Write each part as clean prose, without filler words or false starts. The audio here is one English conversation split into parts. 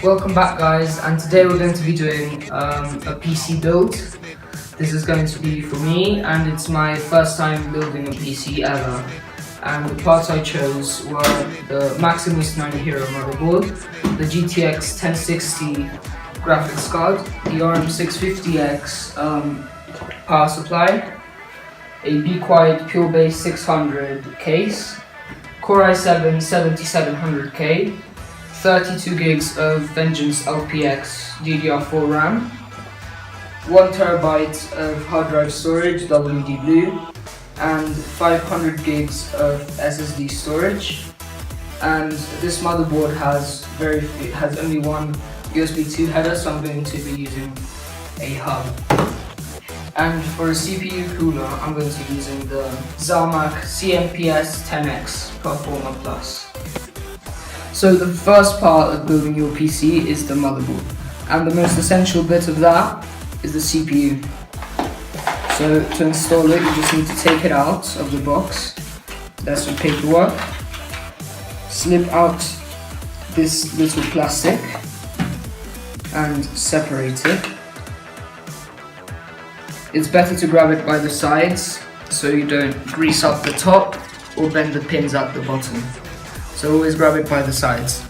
Welcome back guys, and today we're going to be doing a PC build. This is going to be for me, and it's my first time building a PC ever. And the parts I chose were the Maximus 9 Hero motherboard, the GTX 1060 graphics card, the RM 650X power supply, a Bequiet Purebase 600 case, Core i7 7700K, 32 gigs of Vengeance LPX DDR4 RAM, 1TB of hard drive storage WD Blue, and 500 gigs of SSD storage. And this motherboard has only one USB 2 header, so I'm going to be using a hub. And for a CPU cooler, I'm going to be using the Zalman CNPS 10X Performa Plus. So the first part of building your PC is the motherboard, and the most essential bit of that is the CPU. So to install it, you just need to take it out of the box. There's some paperwork. Slip out this little plastic and separate it. It's better to grab it by the sides so you don't grease up the top or bend the pins at the bottom. So always grab it by the sides.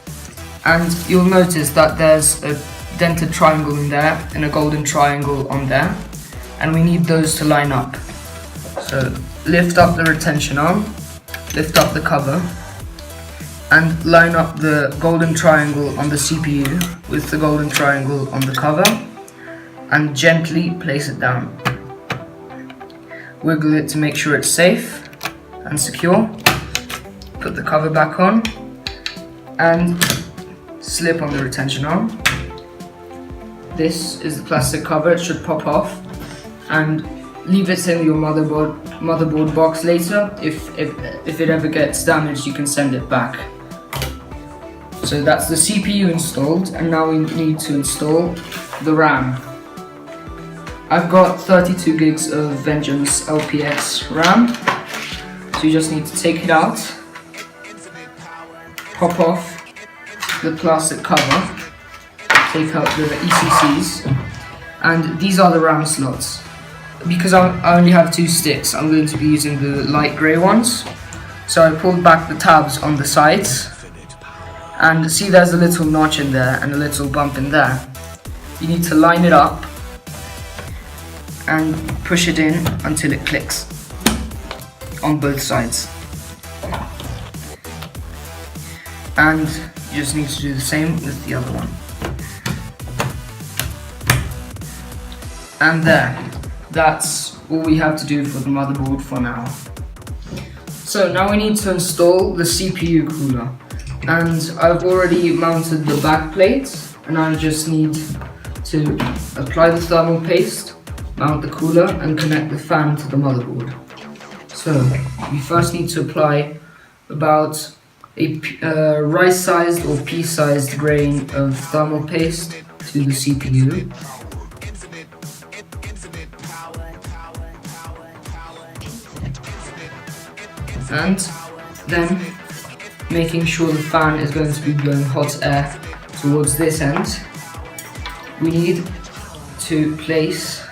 And you'll notice that there's a dented triangle in there and a golden triangle on there, and we need those to line up. So lift up the retention arm, lift up the cover, and line up the golden triangle on the CPU with the golden triangle on the cover, and gently place it down. Wiggle it to make sure it's safe and secure. Put the cover back on and slip on the retention arm. This is the plastic cover. It should pop off, and leave it in your motherboard box later. If it ever gets damaged, you can send it back. So that's the CPU installed, and now we need to install the RAM. I've got 32 gigs of Vengeance LPX RAM, so you just need to take it out, pop off the plastic cover, take out the ECCs, and these are the RAM slots. Because I only have 2 sticks, I'm going to be using the light grey ones. So I pulled back the tabs on the sides, and see there's a little notch in there and a little bump in there. You need to line it up and push it in until it clicks on both sides. And you just need to do the same with the other one. And there, that's all we have to do for the motherboard for now. So now we need to install the CPU cooler. And I've already mounted the back plate, and I just need to apply the thermal paste, mount the cooler, and connect the fan to the motherboard. So you first need to apply about a rice-sized or pea-sized grain of thermal paste to the CPU. And then making sure the fan is going to be blowing hot air towards this end, we need to place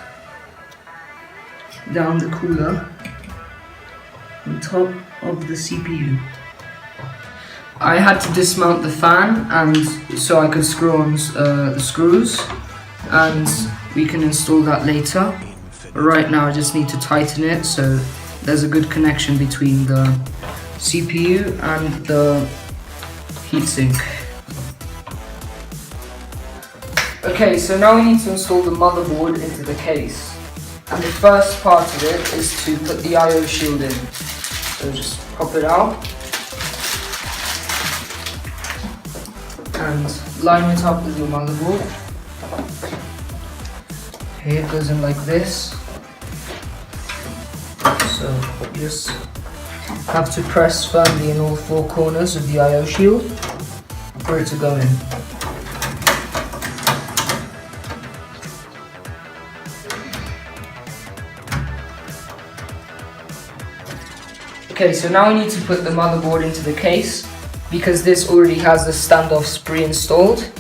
down the cooler on top of the CPU. I had to dismount the fan and so I could screw on the screws, and we can install that later. But right now I just need to tighten it so there's a good connection between the CPU and the heatsink. Okay, so now we need to install the motherboard into the case. And the first part of it is to put the I/O shield in. So just pop it out and line it up with your motherboard. Okay, it goes in like this. So you just have to press firmly in all 4 corners of the I/O shield for it to go in. Okay, so now we need to put the motherboard into the case, because this already has the standoffs pre-installed.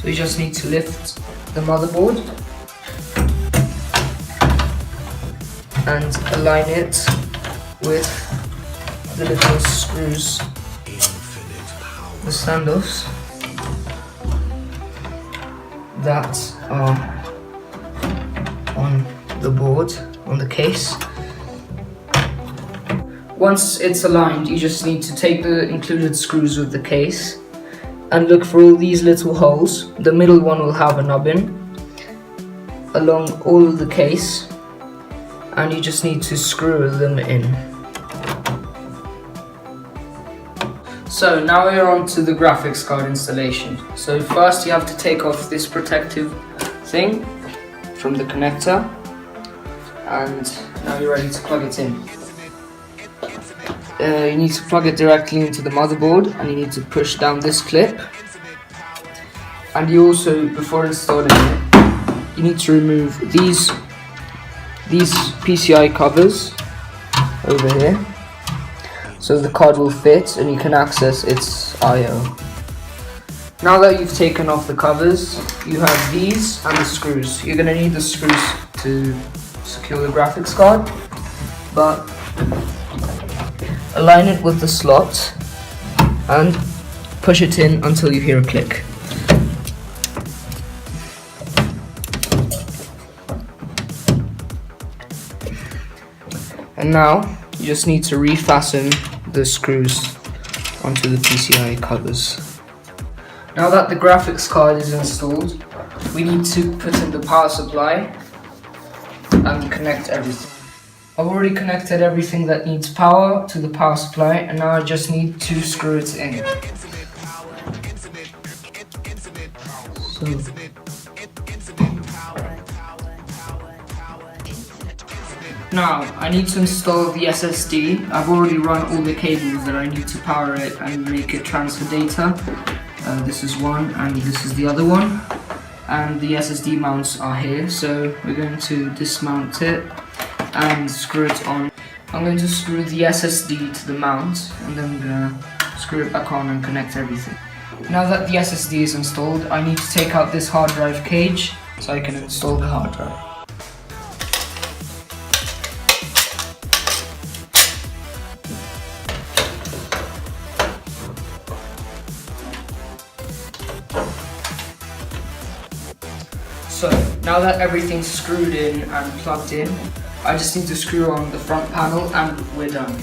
So you just need to lift the motherboard and align it with the little screws, the standoffs that are on the board, on the case. Once it's aligned, you just need to take the included screws with the case and look for all these little holes. The middle one will have a nubbin along all of the case, and you just need to screw them in. So now we're on to the graphics card installation. So first you have to take off this protective thing from the connector, and now you're ready to plug it in. You need to plug it directly into the motherboard, and you need to push down this clip. And you also, before installing it, you need to remove these PCI covers over here, so the card will fit and you can access its I/O. Now that you've taken off the covers, you have these and the screws. You're going to need the screws to secure the graphics card, but align it with the slot and push it in until you hear a click. And now you just need to refasten the screws onto the PCI covers. Now that the graphics card is installed, we need to put in the power supply and connect everything. I've already connected everything that needs power to the power supply, and now I just need to screw it in. So, now I need to install the SSD. I've already run all the cables that I need to power it and make it transfer data. This is one and this is the other one. And the SSD mounts are here, so we're going to dismount it and screw it on. I'm going to screw the SSD to the mount, and then I'm going to screw it back on and connect everything. Now that the SSD is installed, I need to take out this hard drive cage so I can install the hard drive. So now that everything's screwed in and plugged in, I just need to screw on the front panel and we're done.